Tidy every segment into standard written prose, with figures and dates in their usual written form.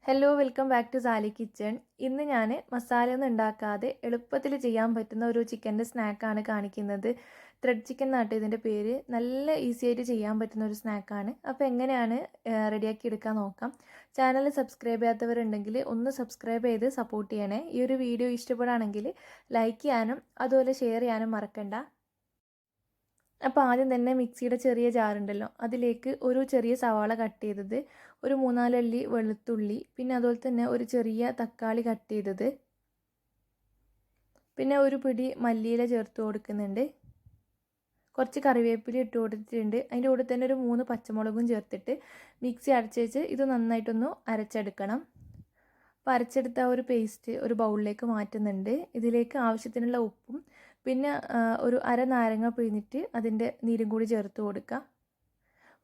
Hello welcome back to Sally kitchen. ഇന്ന് ഞാൻ മസാലയൊന്നും ഉണ്ടാക്കാതെ എളുപ്പത്തിൽ ചെയ്യാൻ പറ്റുന്ന ഒരു ചിക്കൻ്റെ സ്നാക്കാണ് കാണിക്കുന്നത്. ത്രെഡ് ചിക്കൻ എന്നാട്ടോ ഇതിൻ്റെ പേര്. നല്ല ഈസി ആയിട്ട് ചെയ്യാൻ പറ്റുന്ന ഒരു സ്നാക്കാണ്. അപ്പോൾ എങ്ങനെയാണ് റെഡിയാക്കി എടുക്കാൻ നോക്കാം. ചാനൽ സബ്സ്ക്രൈബ് ചെയ്യാത്തവരുണ്ടെങ്കിൽ ഒന്ന് സബ്സ്ക്രൈബ് ചെയ്ത് സപ്പോർട്ട് ചെയ്യണേ. ഈ ഒരു വീഡിയോ ഇഷ്ടപ്പെടുകയാണെങ്കിൽ ലൈക്ക് ചെയ്യാനും അതുപോലെ ഷെയർ ചെയ്യാനും മറക്കണ്ട. അപ്പോൾ ആദ്യം തന്നെ മിക്സിയുടെ ചെറിയ ജാറുണ്ടല്ലോ, അതിലേക്ക് ഒരു ചെറിയ സവാള കട്ട് ചെയ്തത്, ഒരു 3-4 അല്ലി വെളുത്തുള്ളി, പിന്നെ അതുപോലെ തന്നെ ഒരു ചെറിയ തക്കാളി കട്ട് ചെയ്തത്, പിന്നെ ഒരു പിടി മല്ലിയില ചേർത്ത് കൊടുക്കുന്നുണ്ട്, കുറച്ച് കറിവേപ്പില ഇട്ട് കൊടുത്തിട്ടുണ്ട്. അതിൻ്റെ കൂടെ തന്നെ ഒരു 3 പച്ചമുളകും ചേർത്തിട്ട് മിക്സി അടച്ച് വെച്ച് ഇത് നന്നായിട്ടൊന്ന് അരച്ചെടുക്കണം. അപ്പോൾ അരച്ചെടുത്ത ഒരു പേസ്റ്റ് ഒരു ബൗളിലേക്ക് മാറ്റുന്നുണ്ട്. ഇതിലേക്ക് ആവശ്യത്തിനുള്ള ഉപ്പും പിന്നെ ഒരു അര നാരങ്ങ പിഴിഞ്ഞിട്ട് അതിൻ്റെ നീരും കൂടി ചേർത്ത് കൊടുക്കുക.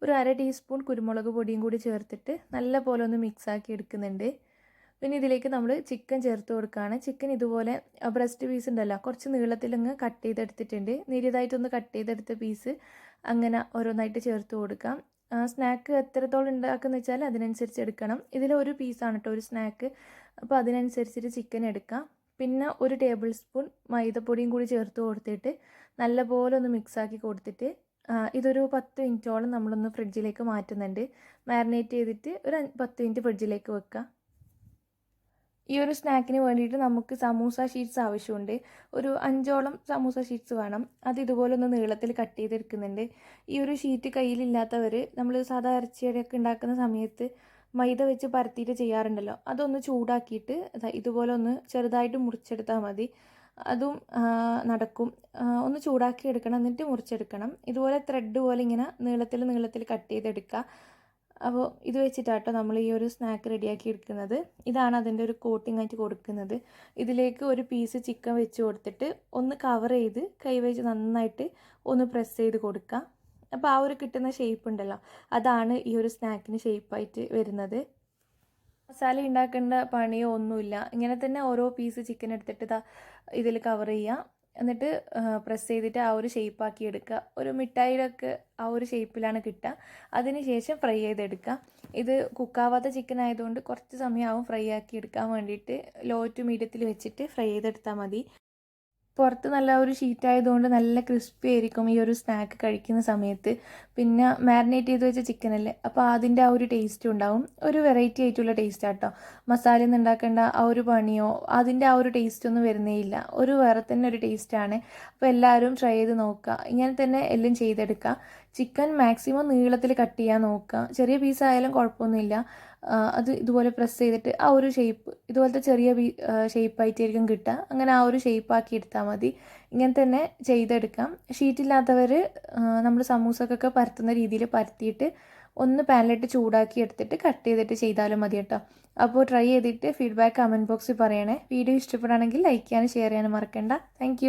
ഒരു അര ടീസ്പൂൺ കുരുമുളക് പൊടിയും കൂടി ചേർത്തിട്ട് നല്ല പോലെ ഒന്ന് മിക്സാക്കി എടുക്കുന്നുണ്ട്. പിന്നെ ഇതിലേക്ക് നമ്മൾ ചിക്കൻ ചേർത്ത് കൊടുക്കുകയാണ്. ചിക്കൻ ഇതുപോലെ ബ്രസ്റ്റ് പീസ് ഉണ്ടല്ലോ, കുറച്ച് നീളത്തിലങ്ങ് കട്ട് ചെയ്തെടുത്തിട്ടുണ്ട്. നീരിയതായിട്ടൊന്ന് കട്ട് ചെയ്തെടുത്ത പീസ് അങ്ങനെ ഓരോന്നായിട്ട് ചേർത്ത് കൊടുക്കാം. സ്നാക്ക് എത്രത്തോളം ഉണ്ടാക്കുന്ന വെച്ചാൽ അതിനനുസരിച്ച് എടുക്കണം. ഇതിലൊരു പീസാണ് കേട്ടോ ഒരു സ്നാക്ക്, അപ്പോൾ അതിനനുസരിച്ചിട്ട് ചിക്കൻ എടുക്കാം. പിന്നെ ഒരു ടേബിൾ സ്പൂൺ മൈദപ്പൊടിയും കൂടി ചേർത്ത് കൊടുത്തിട്ട് നല്ലപോലെ ഒന്ന് മിക്സാക്കി കൊടുത്തിട്ട് ഇതൊരു 10 മിനിറ്റോളം നമ്മളൊന്ന് ഫ്രിഡ്ജിലേക്ക് മാറ്റുന്നുണ്ട്. മാരിനേറ്റ് ചെയ്തിട്ട് ഒരു 10 മിനിറ്റ് ഫ്രിഡ്ജിലേക്ക് വെക്കുക. ഈ ഒരു സ്നാക്കിന് വേണ്ടിയിട്ട് നമുക്ക് സമൂസ ഷീറ്റ്സ് ആവശ്യമുണ്ട്. ഒരു 5ഓളം സമൂസ ഷീറ്റ്സ് വേണം. അത് ഇതുപോലെ ഒന്ന് നീളത്തിൽ കട്ട് ചെയ്തെടുക്കുന്നുണ്ട്. ഈ ഒരു ഷീറ്റ് കയ്യിലില്ലാത്തവർ നമ്മൾ സാധാ ഇറച്ചിയൊക്കെ ഉണ്ടാക്കുന്ന സമയത്ത് മൈദ വെച്ച് പരത്തിയിട്ട് ചെയ്യാറുണ്ടല്ലോ, അതൊന്ന് ചൂടാക്കിയിട്ട് ഇതുപോലെ ഒന്ന് ചെറുതായിട്ട് മുറിച്ചെടുത്താൽ മതി. അതും നടക്കും. ഒന്ന് ചൂടാക്കി എടുക്കണം, എന്നിട്ട് മുറിച്ചെടുക്കണം. ഇതുപോലെ ത്രെഡ് പോലെ ഇങ്ങനെ നീളത്തിൽ കട്ട് ചെയ്തെടുക്കുക. അപ്പോൾ ഇത് വെച്ചിട്ടാട്ടോ നമ്മൾ ഈ ഒരു സ്നാക്ക് റെഡിയാക്കി എടുക്കുന്നത്. ഇതാണ് അതിൻ്റെ ഒരു കോട്ടിംഗ് ആയിട്ട് കൊടുക്കുന്നത്. ഇതിലേക്ക് ഒരു പീസ് ചിക്കൻ വെച്ച് കൊടുത്തിട്ട് ഒന്ന് കവർ ചെയ്ത് കൈ വെച്ച് നന്നായിട്ട് ഒന്ന് പ്രസ് ചെയ്ത് കൊടുക്കുക. അപ്പോൾ ആ ഒരു കിട്ടുന്ന ഷേപ്പ് ഉണ്ടല്ലോ, അതാണ് ഈ ഒരു സ്നാക്കിന് ഷേപ്പായിട്ട് വരുന്നത്. മസാല ഉണ്ടാക്കേണ്ട പണിയോ ഒന്നുമില്ല. ഇങ്ങനെ തന്നെ ഓരോ പീസ് ചിക്കൻ എടുത്തിട്ട് ഇതിൽ കവർ ചെയ്യുക, എന്നിട്ട് പ്രസ് ചെയ്തിട്ട് ആ ഒരു ഷേപ്പാക്കി എടുക്കുക. ഒരു മിഠായിലൊക്കെ ആ ഒരു ഷേപ്പിലാണ് കിട്ടുക. അതിന് ശേഷം ഫ്രൈ ചെയ്തെടുക്കുക. ഇത് കുക്കാവാത്ത ചിക്കൻ ആയതുകൊണ്ട് കുറച്ച് സമയമാവും ഫ്രൈ ആക്കി എടുക്കാൻ വേണ്ടിയിട്ട്. ലോ ടു മീഡിയത്തിൽ വെച്ചിട്ട് ഫ്രൈ ചെയ്തെടുത്താൽ മതി. പുറത്ത് നല്ല ഒരു ഷീറ്റ് ആയതുകൊണ്ട് നല്ല ക്രിസ്പി ആയിരിക്കും ഈ ഒരു സ്നാക്ക് കഴിക്കുന്ന സമയത്ത്. പിന്നെ മാരിനേറ്റ് ചെയ്ത് വെച്ച ചിക്കനല്ലേ, അപ്പോൾ അതിൻ്റെ ആ ഒരു ടേസ്റ്റും ഉണ്ടാവും. ഒരു വെറൈറ്റി ആയിട്ടുള്ള ടേസ്റ്റ് ആട്ടോ. മസാലയൊന്നും ഉണ്ടാക്കേണ്ട ആ ഒരു പണിയോ അതിൻ്റെ ആ ഒരു ടേസ്റ്റ് ഒന്നും വരുന്നേ ഇല്ല. ഒരു വേറെ തന്നെ ഒരു ടേസ്റ്റാണ്. അപ്പോൾ എല്ലാവരും ട്രൈ ചെയ്ത് നോക്കുക. ഇങ്ങനെ തന്നെ എല്ലാം ചെയ്തെടുക്കുക. ചിക്കൻ മാക്സിമം നീളത്തിൽ കട്ട് ചെയ്യാൻ നോക്കുക. ചെറിയ പീസായാലും കുഴപ്പമൊന്നുമില്ല. അത് ഇതുപോലെ പ്രസ് ചെയ്തിട്ട് ആ ഒരു ഷേപ്പ് ഇതുപോലത്തെ ചെറിയ ഷേപ്പായിട്ടായിരിക്കും കിട്ടുക. അങ്ങനെ ആ ഒരു ഷേപ്പാക്കി എടുത്താൽ മതി. ഇങ്ങനെ തന്നെ ചെയ്തെടുക്കാം. ഷീറ്റില്ലാത്തവർ നമ്മൾ സമൂസക്കൊക്കെ പരത്തുന്ന രീതിയിൽ പരത്തിയിട്ട് ഒന്ന് പാനിലിട്ട് ചൂടാക്കി എടുത്തിട്ട് കട്ട് ചെയ്തിട്ട് ചെയ്താലും മതി കേട്ടോ. അപ്പോൾ ട്രൈ ചെയ്തിട്ട് ഫീഡ്ബാക്ക് കമൻറ്റ് ബോക്സിൽ പറയണേ. വീഡിയോ ഇഷ്ടപ്പെടുകയാണെങ്കിൽ ലൈക്ക് ചെയ്യാനും ഷെയർ ചെയ്യാനും മറക്കണ്ട. താങ്ക്